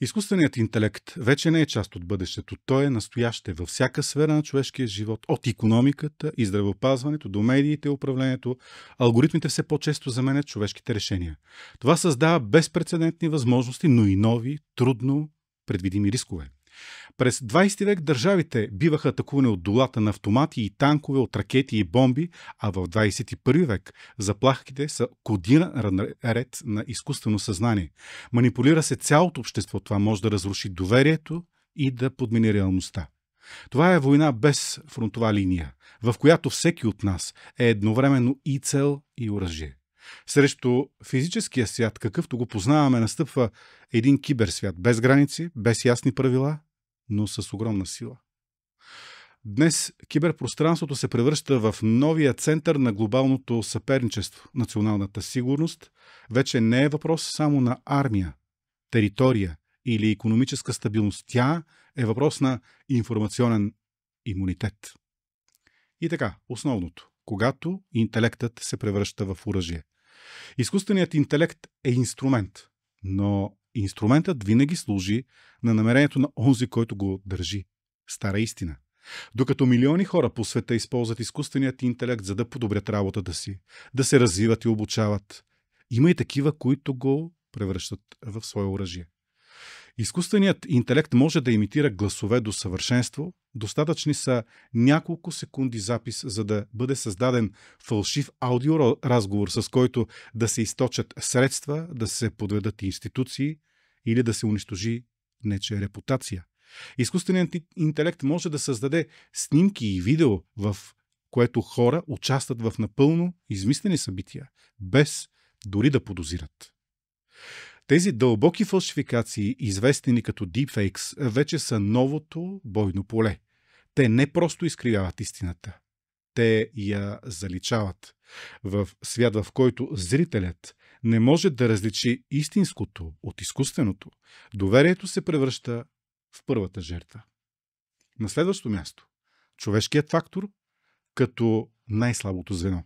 Изкуственият интелект вече не е част от бъдещето. Той е настояще във всяка сфера на човешкия живот. От икономиката и здравеопазването до медиите и управлението. Алгоритмите все по-често заменят човешките решения. Това създава безпрецедентни възможности, но и нови, трудно предвидими рискове. През 20 век държавите биваха атакувани от долата на автомати и танкове, от ракети и бомби, а в 21 век заплахите са кодиран ред на изкуствено съзнание. Манипулира се цялото общество. Това може да разруши доверието и да подмени реалността. Това е война без фронтова линия, в която всеки от нас е едновременно и цел, и оръжие. Срещу физическия свят, какъвто го познаваме, настъпва един киберсвят без граници, без ясни правила, но с огромна сила. Днес киберпространството се превръща в новия център на глобалното съперничество. Националната сигурност вече не е въпрос само на армия, територия или икономическа стабилност. Тя е въпрос на информационен имунитет. И така, основното. Когато интелектът се превръща в оръжие. Изкуственият интелект е инструмент, но инструментът винаги служи на намерението на онзи, който го държи. Стара истина. Докато милиони хора по света използват изкуственият интелект, за да подобрят работата си, да се развиват и обучават, има и такива, които го превръщат в свое оръжие. Изкуственият интелект може да имитира гласове до съвършенство. Достатъчни са няколко секунди запис, за да бъде създаден фалшив аудиоразговор, с който да се източат средства, да се подведат институции или да се унищожи нечия репутация. Изкуственият интелект може да създаде снимки и видео, в което хора участват в напълно измислени събития, без дори да подозират. Тези дълбоки фалшификации, известни като deepfakes, вече са новото бойно поле. Те не просто изкривяват истината. Те я заличават. В свят, в който зрителят не може да различи истинското от изкуственото, доверието се превръща в първата жертва. На следващо място, човешкият фактор като най-слабото звено.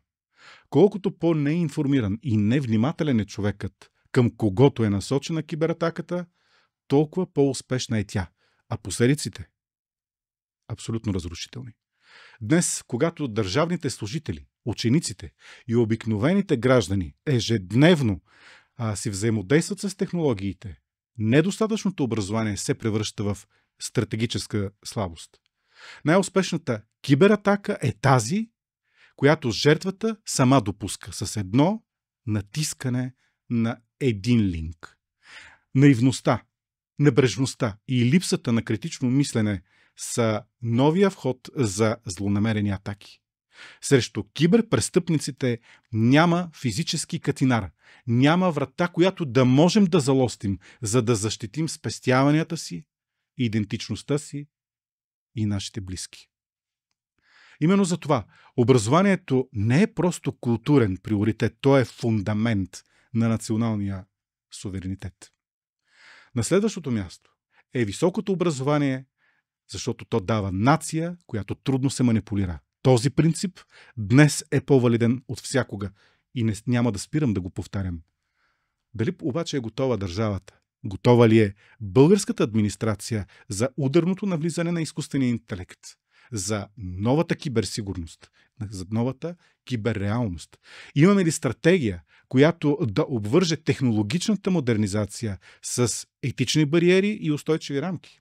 Колкото по-неинформиран и невнимателен е човекът, към когото е насочена кибератаката, толкова по-успешна е тя. А последиците? Абсолютно разрушителни. Днес, когато държавните служители, учениците и обикновените граждани ежедневно си взаимодействат с технологиите, недостатъчното образование се превръща в стратегическа слабост. Най-успешната кибератака е тази, която жертвата сама допуска с едно натискане на един линк. Наивността, небрежността и липсата на критично мислене са новия вход за злонамерени атаки. Срещу киберпрестъпниците няма физически катинар, няма врата, която да можем да залостим, за да защитим спестяванията си, идентичността си и нашите близки. Именно за това образованието не е просто културен приоритет, то е фундамент на националния суверенитет. На следващото място е високото образование, защото то дава нация, която трудно се манипулира. Този принцип днес е по-валиден от всякога и няма да спирам да го повтарям. Дали обаче е готова държавата? Готова ли е българската администрация за ударното навлизане на изкуствения интелект? За новата киберсигурност, за новата киберреалност. Имаме ли стратегия, която да обвърже технологичната модернизация с етични бариери и устойчиви рамки?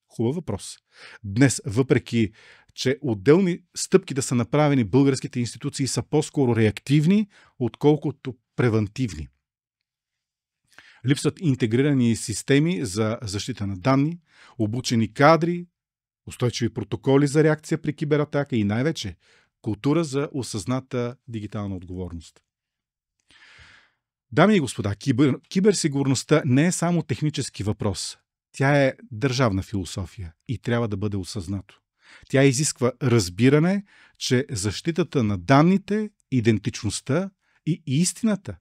Хубав въпрос. Днес, въпреки че отделни стъпки да са направени, българските институции са по-скоро реактивни, отколкото превантивни. Липсват интегрирани системи за защита на данни, обучени кадри, устойчиви протоколи за реакция при кибератака и най-вече култура за осъзната дигитална отговорност. Дами и господа, киберсигурността не е само технически въпрос. Тя е държавна философия и трябва да бъде осъзнато. Тя изисква разбиране, че защитата на данните, идентичността и истината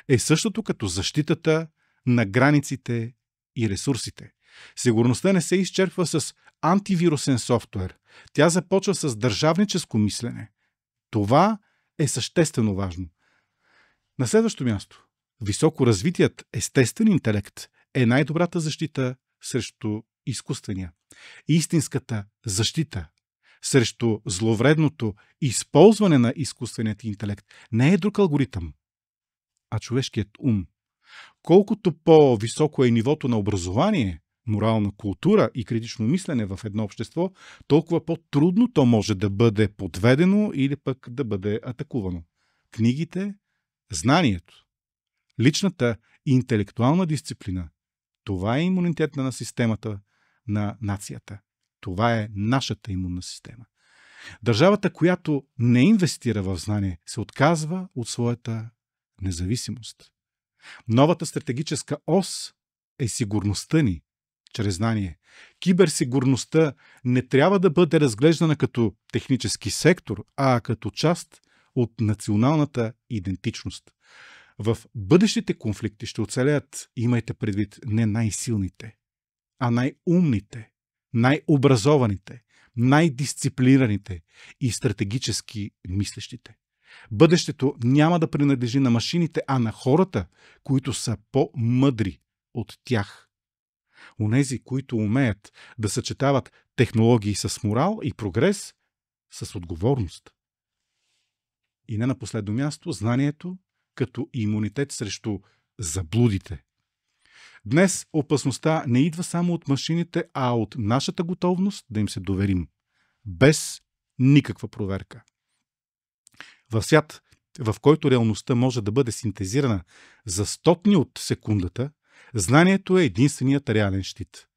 е същото като защитата на границите и ресурсите. Сигурността не се изчерпва с антивирусен софтуер. Тя започва с държавническо мислене. Това е съществено важно. На следващо място, високо развитият естествен интелект е най-добрата защита срещу изкуствения. Истинската защита срещу зловредното използване на изкуственият интелект не е друг алгоритъм, а човешкият ум. Колкото по-високо е нивото на образование, морална култура и критично мислене в едно общество, толкова по-трудно то може да бъде подведено или пък да бъде атакувано. Книгите, знанието, личната интелектуална дисциплина, това е имунитет на системата на нацията. Това е нашата имунна система. Държавата, която не инвестира в знание, се отказва от своята независимост. Новата стратегическа ос е сигурността ни чрез знание. Киберсигурността не трябва да бъде разглеждана като технически сектор, а като част от националната идентичност. В бъдещите конфликти ще оцелеят, имайте предвид, не най-силните, а най-умните, най-образованите, най-дисциплинираните и стратегически мислещите. Бъдещето няма да принадлежи на машините, а на хората, които са по-мъдри от тях. Онези, които умеят да съчетават технологии с морал и прогрес, с отговорност. И не на последно място, знанието като имунитет срещу заблудите. Днес опасността не идва само от машините, а от нашата готовност да им се доверим. Без никаква проверка. В свят, в който реалността може да бъде синтезирана за стотни от секундата, знанието е единственият реален щит.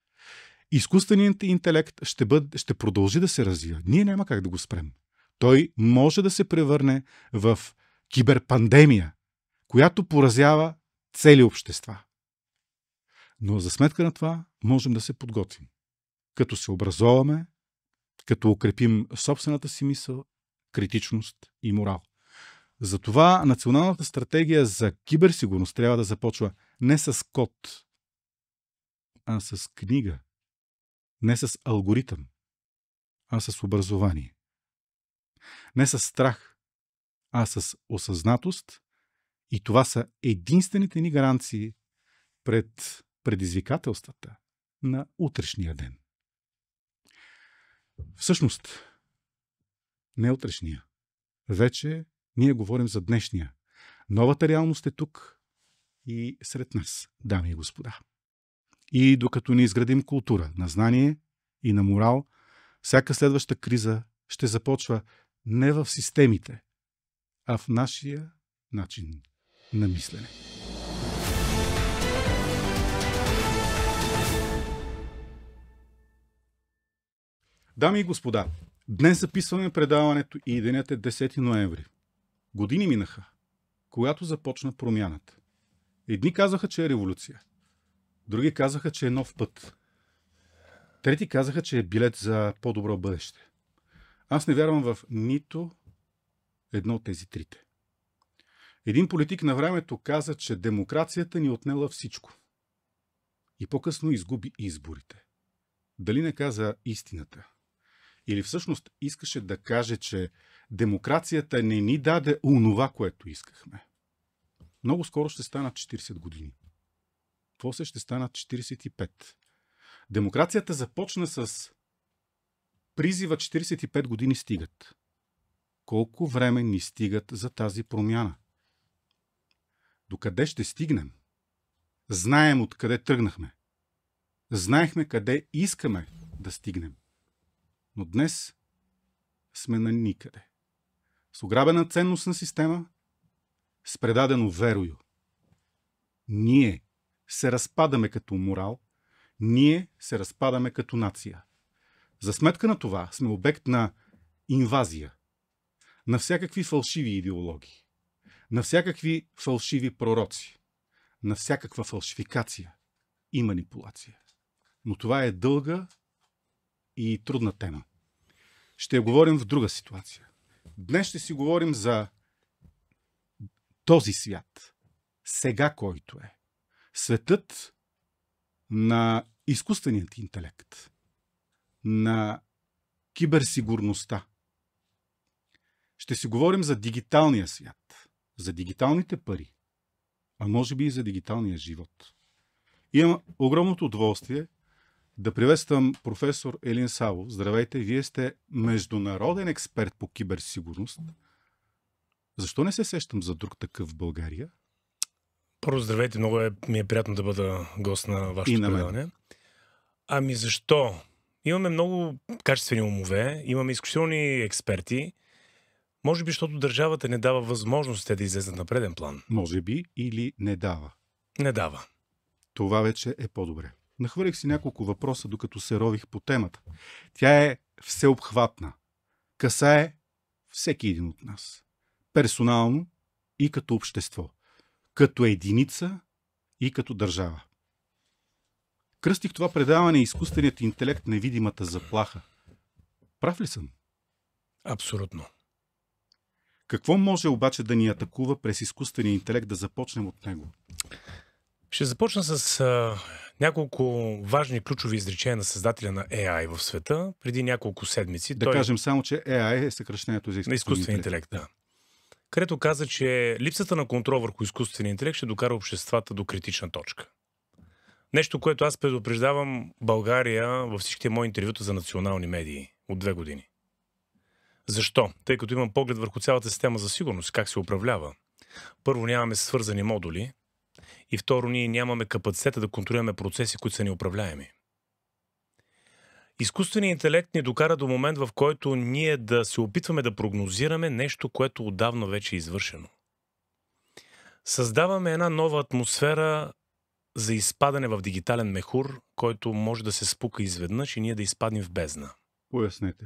Изкуственият интелект ще продължи да се развива. Ние няма как да го спрем. Той може да се превърне в киберпандемия, която поразява цели общества. Но за сметка на това можем да се подготвим. Като се образоваме, като укрепим собствената си мисъл, критичност и морал. Затова националната стратегия за киберсигурност трябва да започва не с код, а с книга. Не с алгоритъм, а с образование. Не с страх, а с осъзнатост. И това са единствените ни гаранции пред предизвикателствата на утрешния ден. Всъщност, не утрешния. Вече ние говорим за днешния. Новата реалност е тук и сред нас, дами и господа. И докато не изградим култура на знание и на морал, всяка следваща криза ще започва не в системите, а в нашия начин на мислене. Дами и господа, днес записваме предаването и денят е 10 ноември. Години минаха, когато започна промяната. Едни казаха, че е революция. Други казаха, че е нов път. Трети казаха, че е билет за по-добро бъдеще. Аз не вярвам в нито едно от тези трите. Един политик на времето каза, че демокрацията ни отнела всичко. И по-късно изгуби изборите. Дали не каза истината? Или всъщност искаше да каже, че демокрацията не ни даде онова, което искахме. Много скоро ще станат 40 години. После ще станат 45. Демокрацията започна с призива 45 години стигат. Колко време ни стигат за тази промяна? Докъде ще стигнем? Знаем откъде тръгнахме. Знаехме къде искаме да стигнем. Но днес сме на никъде. С ограбена ценностна система, с предадено верою. Ние се разпадаме като морал, ние се разпадаме като нация. За сметка на това сме обект на инвазия, на всякакви фалшиви идеологии, на всякакви фалшиви пророци, на всякаква фалшификация и манипулация. Но това е дълга и трудна тема. Ще говорим в друга ситуация. Днес ще си говорим за този свят, сега който е. Светът на изкуственият интелект, на киберсигурността. Ще си говорим за дигиталния свят, за дигиталните пари, а може би и за дигиталния живот. Имам огромното удоволствие да приветствам професор Елин Савов. Здравейте, вие сте международен експерт по киберсигурност. Защо не се сещам за друг такъв в България? Първо, здравейте, ми е приятно да бъда гост на вашето предаване. Ами защо? Имаме много качествени умове, имаме изключителни експерти. Може би, защото държавата не дава възможност те да излезат на преден план. Може би или не дава. Не дава. Това вече е по-добре. Нахвърлих си няколко въпроса, докато се рових по темата. Тя е всеобхватна. Касае всеки един от нас. Персонално и като общество. Като единица и като държава. Кръстих това предаване изкуственият интелект, невидимата заплаха. Прав ли съм? Абсолютно. Какво може обаче да ни атакува през изкуствения интелект, да започнем от него? Ще започна с няколко важни ключови изречения на създателя на AI в света преди няколко седмици. Да кажем само, че AI е съкращението за изкуствен интелект. Да. Където каза, че липсата на контрол върху изкуствения интелект ще докара обществата до критична точка. Нещо, което аз предупреждавам България във всичките мои интервюта за национални медии от 2 години. Защо? Тъй като имам поглед върху цялата система за сигурност, как се управлява. Първо, нямаме свързани модули и второ, ние нямаме капацитета да контролираме процеси, които са неуправляеми. Изкуственият интелект ни докара до момент, в който ние да се опитваме да прогнозираме нещо, което отдавна вече е извършено. Създаваме една нова атмосфера за изпадане в дигитален мехур, който може да се спука изведнъж и ние да изпаднем в бездна. Пояснете.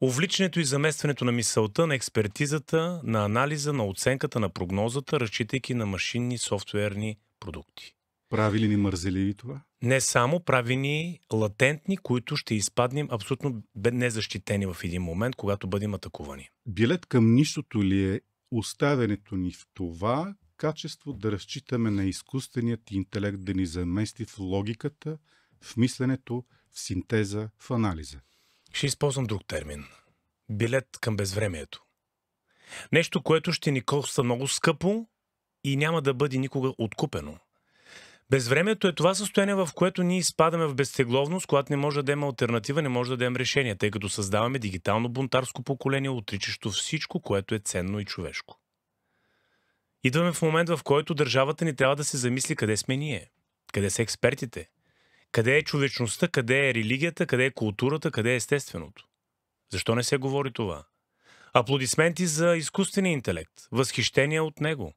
Увличането и заместването на мисълта, на експертизата, на анализа, на оценката, на прогнозата, разчитайки на машинни софтуерни продукти. Прави ли ни мързеливи това? Не само, прави ни латентни, които ще изпаднем абсолютно незащитени в един момент, когато бъдем атакувани. Билет към нищото ли е оставянето ни в това качество да разчитаме на изкуственият интелект да ни замести в логиката, в мисленето, в синтеза, в анализа? Ще използвам друг термин. Билет към безвремието. Нещо, което ще ни коства много скъпо и няма да бъде никога откупено. Безвремието е това състояние, в което ние изпадаме в безтегловност, когато не може да дадем алтернатива, не може да дадем решение, тъй като създаваме дигитално бунтарско поколение, отричащо всичко, което е ценно и човешко. Идваме в момент, в който държавата ни трябва да се замисли къде сме ние, къде са експертите, къде е човечността, къде е религията, къде е културата, къде е естественото. Защо не се говори това? Аплодисменти за изкуствения интелект, възхищение от него.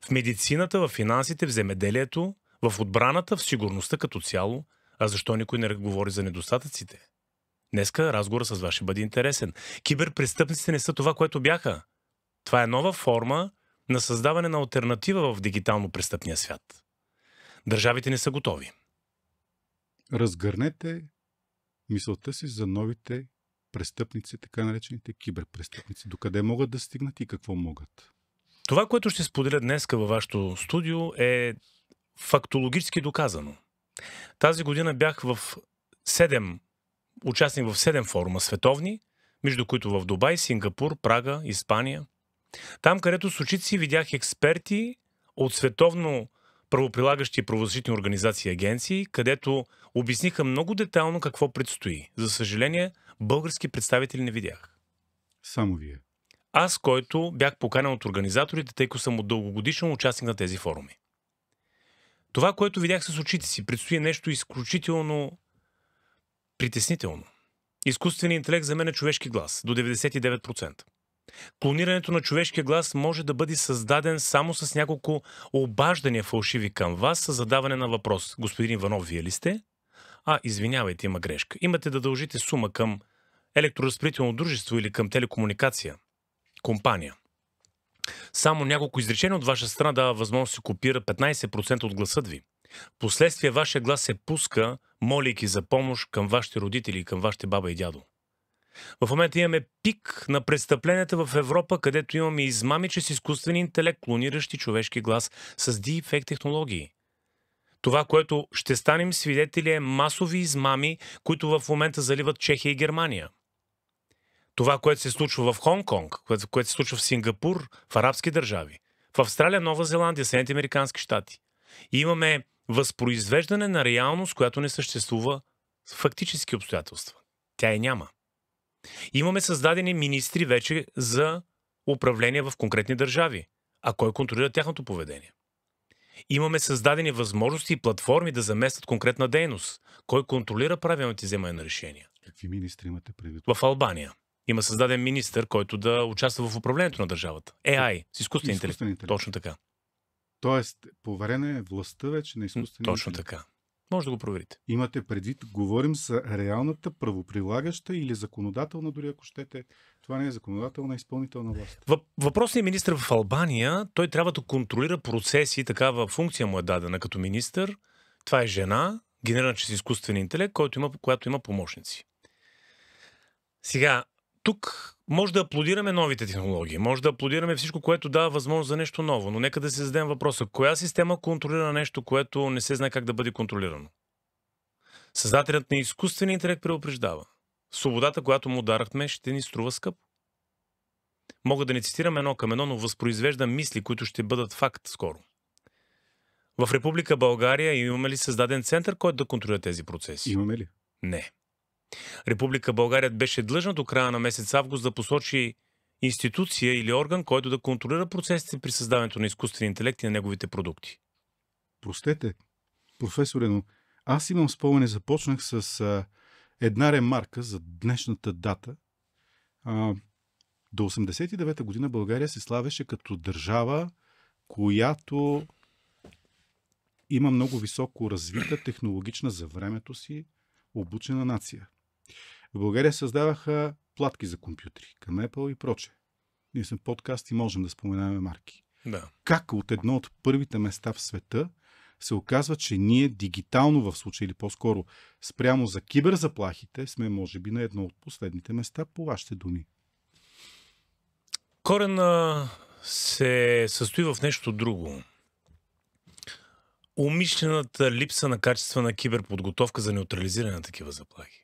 В медицината, в финансите, в земеделието, в отбраната, в сигурността като цяло. А защо никой не говори за недостатъците? Днеска разговорът с вас ще бъде интересен. Киберпрестъпниците не са това, което бяха. Това е нова форма на създаване на алтернатива в дигитално престъпния свят. Държавите не са готови. Разгърнете мисълта си за новите престъпници, така наречените киберпрестъпници. Докъде могат да стигнат и какво могат? Това, което ще споделя днеска във вашето студио, е фактологически доказано. Тази година бях участник в 7 форума световни, между които в Дубай, Сингапур, Прага, Испания. Там, където с очите си видях експерти от световно правоприлагащи и правозащитни организации и агенции, където обясниха много детайлно какво предстои. За съжаление, български представители не видях. Само вие. Аз, който бях поканен от организаторите, тъй като съм от дългогодишен участник на тези форуми. Това, което видях с очите си, предстои нещо изключително притеснително. Изкуственият интелект за мен е човешки глас до 99%. Клонирането на човешкия глас може да бъде създаден само с няколко обаждания фалшиви към вас с задаване на въпрос. Господин Иванов, вие ли сте? Извинявайте, има грешка. Имате да дължите сума към електроразпределително дружество или към телекомуникация, компания. Само няколко изречения от ваша страна дава възможност да се копира 15% от гласът ви. Последствие вашия глас се пуска, молейки за помощ към вашите родители и към вашите баба и дядо. В момента имаме пик на престъпленията в Европа, където имаме измами чрез изкуствен интелект, клониращи човешки глас с deepfake технологии. Това, което ще станем свидетели, е масови измами, които в момента заливат Чехия и Германия. Това, което се случва в Хонг-Конг, което се случва в Сингапур, в арабски държави, в Австралия, Нова Зеландия, Съединените американски щати. И имаме възпроизвеждане на реалност, която не съществува с фактически обстоятелства. Тя я няма. Имаме създадени министри вече за управление в конкретни държави. А кой контролира тяхното поведение? Имаме създадени възможности и платформи да заместят конкретна дейност. Кой контролира правилните вземане на решения? Какви министри имате предвид? В Албания има създаден министър, който да участва в управлението на държавата. AI, с изкуствен интелект. Точно така. Тоест, поверена е властта вече на изкуствения Точно интелект. така. Може да го проверите. Имате предвид, говорим за реалната правоприлагаща или законодателна, дори ако щете. Това не е законодателна, изпълнителна власт. Въпросният министър в Албания, той трябва да контролира процеси, такава функция му е дадена като министър. Това е жена, генерирана чрез изкуствен интелект, която има помощници. Сега, тук може да аплодираме новите технологии, може да аплодираме всичко, което дава възможност за нещо ново, но нека да си зададем въпроса, коя система контролира нещо, което не се знае как да бъде контролирано? Създателят на изкуствения интелект предупреждава. Свободата, която му дарахме, ще ни струва скъпо. Мога да не цитирам едно към едно, но възпроизвеждам мисли, които ще бъдат факт скоро. В Република България имаме ли създаден център, който да контролира тези процеси? Имаме ли? Не. Република България беше длъжна до края на месец август да посочи институция или орган, който да контролира процесите при създаването на изкуствен интелект и на неговите продукти. Простете, професоре, но аз имам спомене, започнах с една ремарка за днешната дата. До 1989 година България се славеше като държава, която има много високо развита, технологична за времето си, обучена нация. В България създаваха платки за компютри, към Apple и прочее. Ние сме подкаст и можем да споменаваме марки. Да. Как от едно от първите места в света се оказва, че ние дигитално в случай, или по-скоро спрямо за киберзаплахите, сме може би на едно от последните места, по вашите думи? Корена се състои в нещо друго. Умишлената липса на качествена киберподготовка за неутрализиране на такива заплахи.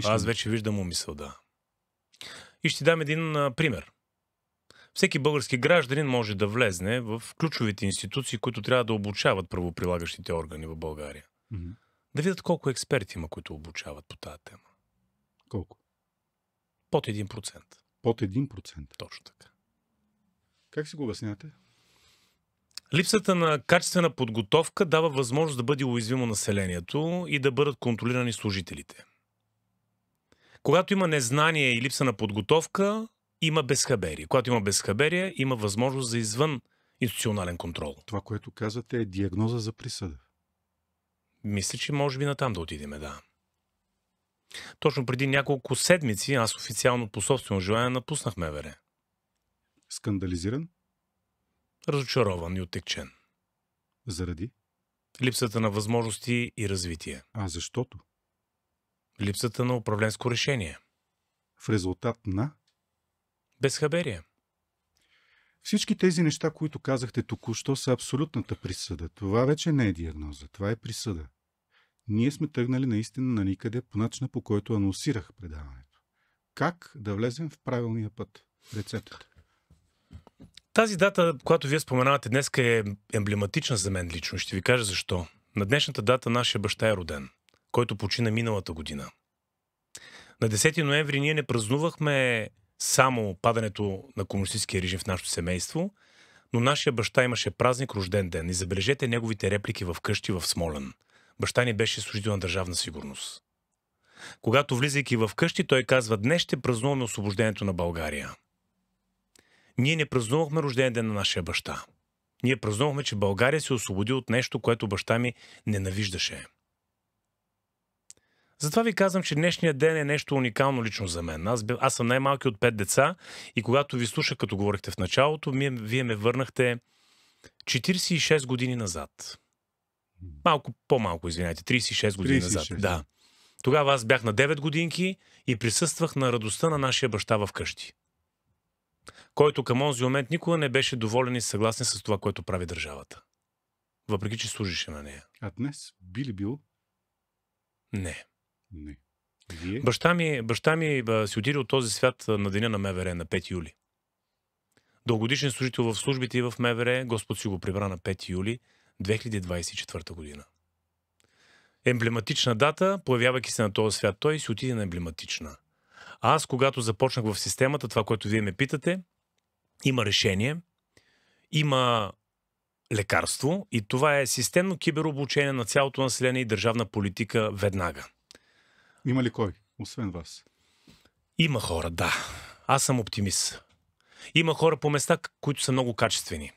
Аз вече виждам умисъл, да. И ще дам един пример. Всеки български гражданин може да влезне в ключовите институции, които трябва да обучават правоприлагащите органи в България. Mm-hmm. Да видят колко експерти има, които обучават по тази тема. Колко? Под 1%. Под 1%? Точно така. Как си го обяснявате? Липсата на качествена подготовка дава възможност да бъде уязвимо населението и да бъдат контролирани служителите. Когато има незнание и липса на подготовка, има безхаберие. Когато има безхаберие, има възможност за извън институционален контрол. Това, което казвате, е диагноза за присъда. Мисля, че може би натам да отидем, да. Точно преди няколко седмици аз официално по собствено желание напуснах МВР. Скандализиран? Разочарован и оттекчен. Заради? Липсата на възможности и развитие. А защото? Липсата на управленско решение. В резултат на? Безхаберие. Всички тези неща, които казахте току-що, са абсолютната присъда. Това вече не е диагноза, това е присъда. Ние сме тръгнали наистина на никъде по начина, по който анонсирах предаването. Как да влезем в правилния път? Рецептата. Тази дата, която вие споменавате днес, е емблематична за мен лично. Ще ви кажа защо. На днешната дата нашия баща е роден, който почина миналата година. На 10 ноември ние не празнувахме само падането на комунистическия режим в нашето семейство, но нашия баща имаше празник рожден ден. И забележете неговите реплики в къщи в Смолян. Баща ни беше служител на Държавна сигурност. Когато влизайки в къщи, той казва: днес ще празнуваме освобождението на България. Ние не празнувахме рожден ден на нашия баща. Ние празнувахме, че България се освободи от нещо, което баща ми ненавиждаше. Затова ви казвам, че днешният ден е нещо уникално лично за мен. Аз съм най-малки от 5 деца и когато ви слушах, като говорихте в началото, вие ме върнахте 46 години назад. Малко по-малко, извинете, 36 години 36. назад. Да. Тогава аз бях на 9 годинки и присъствах на радостта на нашия баща в къщи, който към онзи момент никога не беше доволен и съгласен с това, което прави държавата. Въпреки че служише на нея. А днес би ли бил? Не. Не. Вие? Баща ми си отиде от този свят на деня на МВР, на 5 юли. Дългогодишен служител в службите и в МВР, Господ си го прибра на 5 юли 2024 година. Емблематична дата, появявайки се на този свят, той си отиде на емблематична. А аз, когато започнах в системата, това, което вие ме питате, има решение, има лекарство и това е системно киберобучение на цялото население и държавна политика веднага. Има ли кой, освен вас? Има хора, да. Аз съм оптимист. Има хора по места, които са много качествени.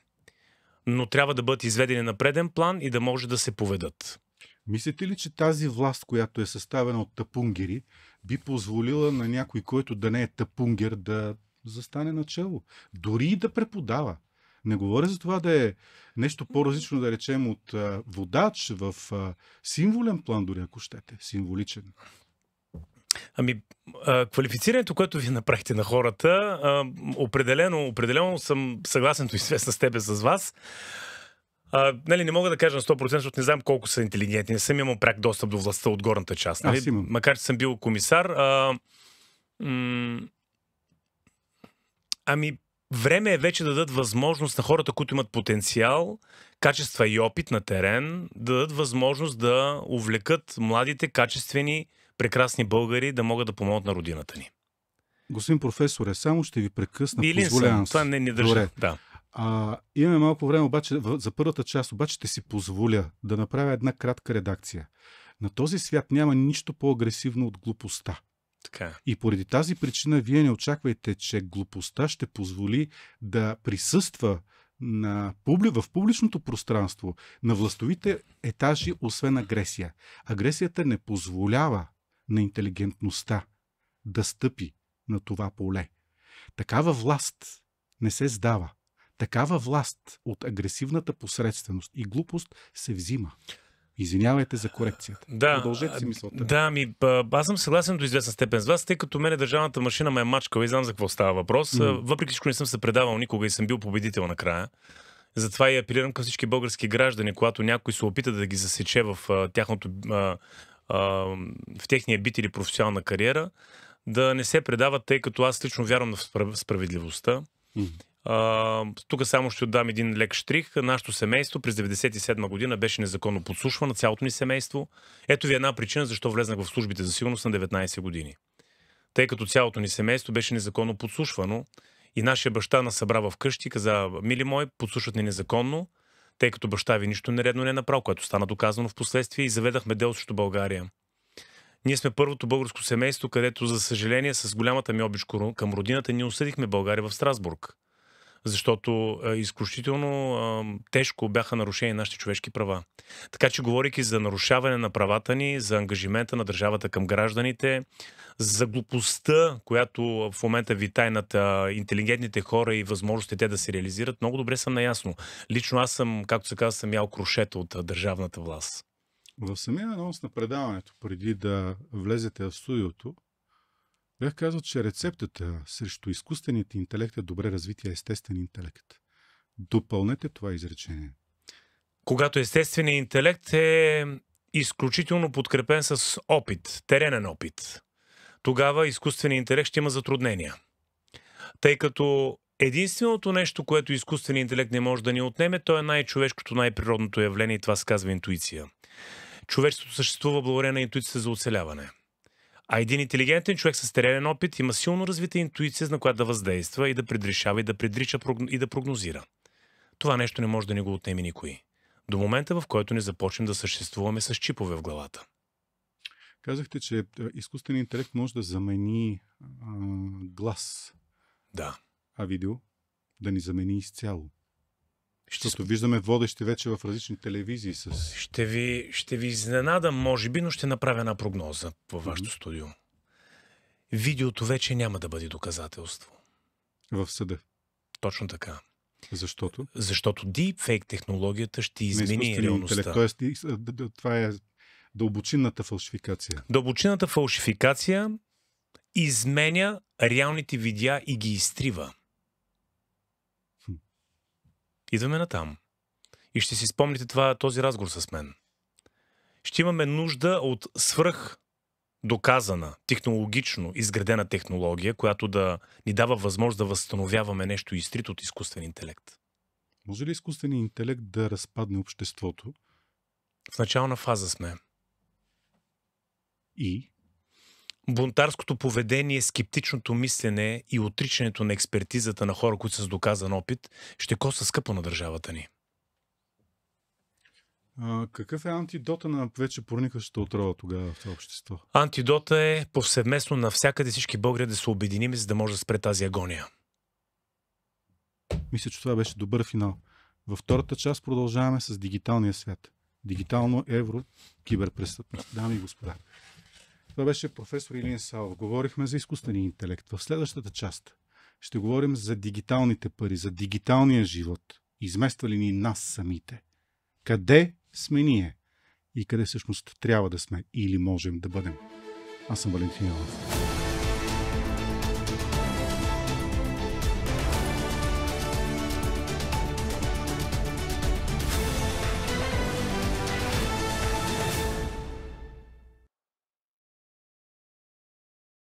Но трябва да бъдат изведени на преден план и да може да се поведат. Мислите ли, че тази власт, която е съставена от тапунгери, би позволила на някой, който да не е тапунгер, да застане начело? Дори и да преподава. Не говоря за това да е нещо по-различно, да речем, от водач в символен план, дори ако щете. Символичен. Ами, квалифицирането, което ви направихте на хората, определено съм съгласен до известна степен с вас. Нали, не мога да кажа на 100%, защото не знам колко са интелигентни. Не съм имал пряк достъп до властта от горната част. Нали? Макар че съм бил комисар. Ами, време е вече да дадат възможност на хората, които имат потенциал, качества и опит на терен, да дадат възможност да увлекат младите, качествени, прекрасни българи да могат да помогнат на родината ни. Господин професоре, само ще ви прекъсна. Позволявам. Това не държа. Да. Имаме малко време, обаче за първата част, обаче ще си позволя да направя една кратка редакция. На този свят няма нищо по-агресивно от глупостта. Така. И поради тази причина вие не очаквайте, че глупостта ще позволи да присъства в публичното пространство на властовите етажи, освен агресия. Агресията не позволява на интелигентността да стъпи на това поле. Такава власт не се сдава. Такава власт от агресивната посредственост и глупост се взима. Извинявайте за корекцията. Да, продължете си мисълта. Да, аз съм съгласен до известна степен с вас, тъй като мене държавната машина ме е мачкала и знам за какво става въпрос. Въпреки всичко не съм се предавал никога и съм бил победител накрая. Затова и апелирам към всички български граждани, когато някой се опита да ги засече в техния бит или професионална кариера, да не се предават, тъй като аз лично вярвам в справедливостта. Тук само ще отдам един лек штрих. Нашето семейство през 1997 година беше незаконно подслушвано, цялото ни семейство. Ето ви една причина, защо влезнах в службите за сигурност на 19 години. Тъй като цялото ни семейство беше незаконно подслушвано и нашия баща нас събра вкъщи и каза: мили мой, подслушват ни незаконно, тъй като баща ви нищо нередно не е направил, което стана доказано в последствие, и заведахме дело срещу България. Ние сме първото българско семейство, където, за съжаление, с голямата ми обич към родината, ние осъдихме България в Страсбург. Защото изключително тежко бяха нарушени нашите човешки права. Така че, говорейки за нарушаване на правата ни, за ангажимента на държавата към гражданите, за глупостта, която в момента витае над интелигентните хора и възможностите те да се реализират, много добре съм наясно. Лично аз съм, както се казва, съм ял крошета от държавната власт. В самия анонс на предаването, преди да влезете в студиото, бях казал, че рецептата срещу изкуственият интелект е добре развития естествен интелект. Допълнете това изречение. Когато естественият интелект е изключително подкрепен с опит, теренен опит, тогава изкуственият интелект ще има затруднения. Тъй като единственото нещо, което изкуственият интелект не може да ни отнеме, то е най-човешкото, най-природното явление, и това се казва интуиция. Човечеството съществува благодарение на интуицията за оцеляване. А един интелигентен човек с теренен опит има силно развита интуиция, на която да въздейства и да предрешава, и да предрича, и да прогнозира. Това нещо не може да ни го отнеме никой. До момента, в който не започнем да съществуваме с чипове в главата. Казахте, че изкуственият интелект може да замени глас. Да. А видео да ни замени изцяло. Защото виждаме водещи вече в различни телевизии с... Ще ви изненадам, може би, но ще направя една прогноза във вашето студио. Видеото вече няма да бъде доказателство. В съда. Точно така. Защото? Защото deepfake технологията ще измени реалността. Тоест, това е дълбочинната фалшификация. Дълбочинната фалшификация изменя реалните видеа и ги изтрива. Идваме натам. И ще си спомните този разговор с мен. Ще имаме нужда от доказана, технологично изградена технология, която да ни дава възможност да възстановяваме нещо изтрито от изкуствен интелект. Може ли изкуственият интелект да разпадне обществото? В начална фаза сме. И Бунтарското поведение, скептичното мислене и отричането на експертизата на хора, които са с доказан опит, ще коства скъпо на държавата ни. какъв е антидота на вече проникващата отрова тогава в това общество? Антидота е повсеместно навсякъде всички българи да се обединим, за да може да спре тази агония. Мисля, че това беше добър финал. Във втората част продължаваме с дигиталния свят. Дигитално евро, киберпрестъпност. Дами и господа. Това беше професор Илин Савов. Говорихме за изкуствения интелект. В следващата част ще говорим за дигиталните пари, за дигиталния живот. Измества ли ни нас самите? Къде сме ние? И къде всъщност трябва да сме или можем да бъдем? Аз съм Валентин Йонов.